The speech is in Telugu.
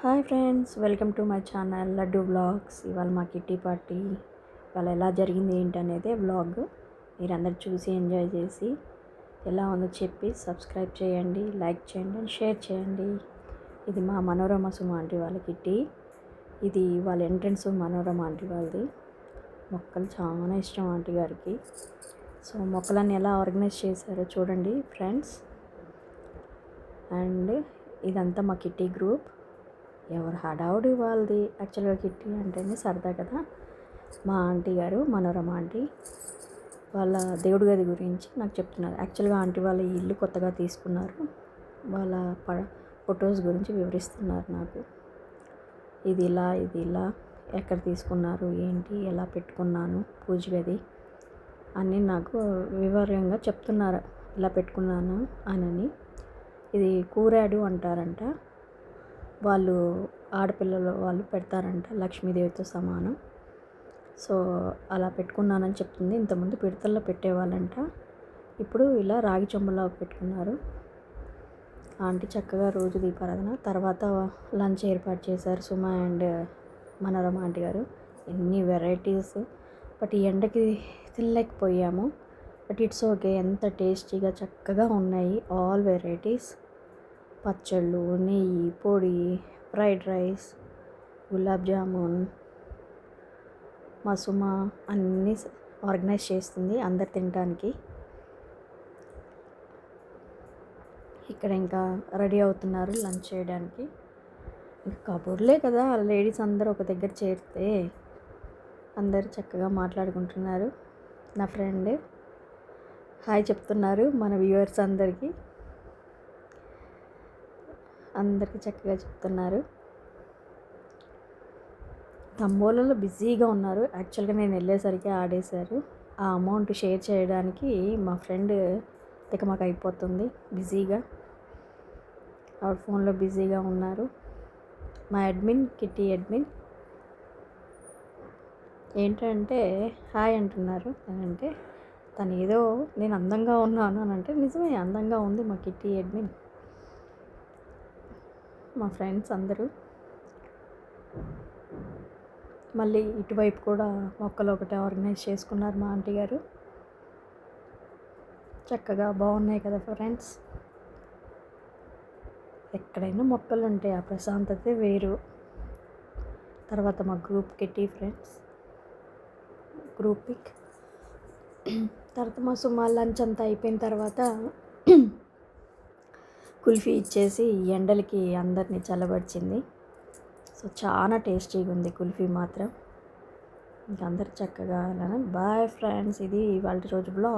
Hi friends, welcome to my channel laddu vlogs. ఇవాళ మా కిట్టి పార్టీ ఇవాళ ఎలా జరిగింది ఏంటనేదే వ్లాగ్. మీరందరూ చూసి ఎంజాయ్ చేసి ఎలా ఉందో చెప్పి సబ్స్క్రైబ్ చేయండి, లైక్ చేయండి, షేర్ చేయండి. ఇది మా మనోరమ సుమ ఆంటీ వాళ్ళ కిట్టి. ఇది వాళ్ళ ఎంట్రన్స్ మనోరమ ఆంటీ వాళ్ళది. మొక్కలు చాలా ఇష్టం ఆంటీ గారికి. సో మొక్కలన్నీ ఎలా ఆర్గనైజ్ చేశారో చూడండి ఫ్రెండ్స్. అండ్ ఇదంతా మా కిట్టి గ్రూప్. ఎవరు హడావుడి వాళ్ళది. యాక్చువల్గా కిట్టి అంటేనే సరదా కదా. మా ఆంటీ గారు మనోరమ ఆంటీ వాళ్ళ దేవుడి గది గురించి నాకు చెప్తున్నారు. యాక్చువల్గా ఆంటీ వాళ్ళ ఇల్లు కొత్తగా తీసుకున్నారు. వాళ్ళ ఫొటోస్ గురించి వివరిస్తున్నారు నాకు. ఇది ఇలా ఎక్కడ తీసుకున్నారు, ఏంటి, ఎలా పెట్టుకున్నాను పూజ గది అన్నీ నాకు వివరంగా చెప్తున్నారు. ఇలా పెట్టుకున్నాను అని. ఇది కూరాడు అంటారంట. వాళ్ళు ఆడపిల్లలు వాళ్ళు పెడతారంట, లక్ష్మీదేవితో సమానం. సో అలా పెట్టుకున్నానని చెప్తుంది. ఇంతకుముందు పిడతల్లో పెట్టేవాళ్ళంట, ఇప్పుడు ఇలా రాగి చెంబులో పెట్టుకున్నారు. ఆంటీ చక్కగా రోజు దీపారాధన. తర్వాత లంచ్ ఏర్పాటు చేశారు సుమ అండ్ మనోరమ ఆంటీ గారు. ఎన్ని వెరైటీస్, బట్ ఈ ఎండకి తినలేకపోయాము. But it's okay. ఎంత టేస్టీగా చక్కగా ఉన్నాయి ఆల్ వెరైటీస్. పచ్చళ్ళు, నెయ్యి, పొడి, ఫ్రైడ్ రైస్, గులాబ్ జామున్. మా సుమ అన్నీ ఆర్గనైజ్ చేస్తుంది అందరు తినడానికి. ఇక్కడ ఇంకా రెడీ అవుతున్నారు లంచ్ చేయడానికి. ఇంకా కబుర్లే కదా, లేడీస్ అందరూ ఒక దగ్గర చేరితే అందరు చక్కగా మాట్లాడుకుంటున్నారు. నా ఫ్రెండ్ హాయ్ చెప్తున్నారు మన వ్యూవర్స్ అందరికీ చక్కగా చెప్తున్నారు. తంబోలలో బిజీగా ఉన్నారు. యాక్చువల్గా నేను వెళ్ళేసరికి ఆడేశారు. ఆ అమౌంట్ షేర్ చేయడానికి మా ఫ్రెండ్ తికమక అయిపోతుంది బిజీగా. ఆవిడ ఫోన్లో బిజీగా ఉన్నారు. మా అడ్మిన్ కిట్టి అడ్మిన్ ఏంటంటే హాయ్ అంటున్నారు. అంటే తను ఏదో నేను అందంగా ఉన్నాను అని అంటే నిజమే అందంగా ఉంది మా కిట్టి అడ్మిన్. మా ఫ్రెండ్స్ అందరూ మళ్ళీ ఇటువైపు కూడా మొక్కలు ఒకటి ఆర్గనైజ్ చేసుకున్నారు మా ఆంటీ గారు. చక్కగా బాగున్నాయి కదా ఫ్రెండ్స్. ఎక్కడైనా మొక్కలు ఉంటాయి, ఆ ప్రశాంతతే వేరు. తర్వాత మా group kitty friends group pic. తర్వాత మా సుమ లంచ్ అంతా అయిపోయిన తర్వాత కుల్ఫీ ఇచ్చేసి ఎండలకి అందరినీ చల్లబరిచింది. సో చాలా టేస్టీగా ఉంది కుల్ఫీ మాత్రం. ఇంక అందరు చక్కగా బాయ్ ఫ్రెండ్స్. ఇది ఇవాళ రోజు బ్లాగ్.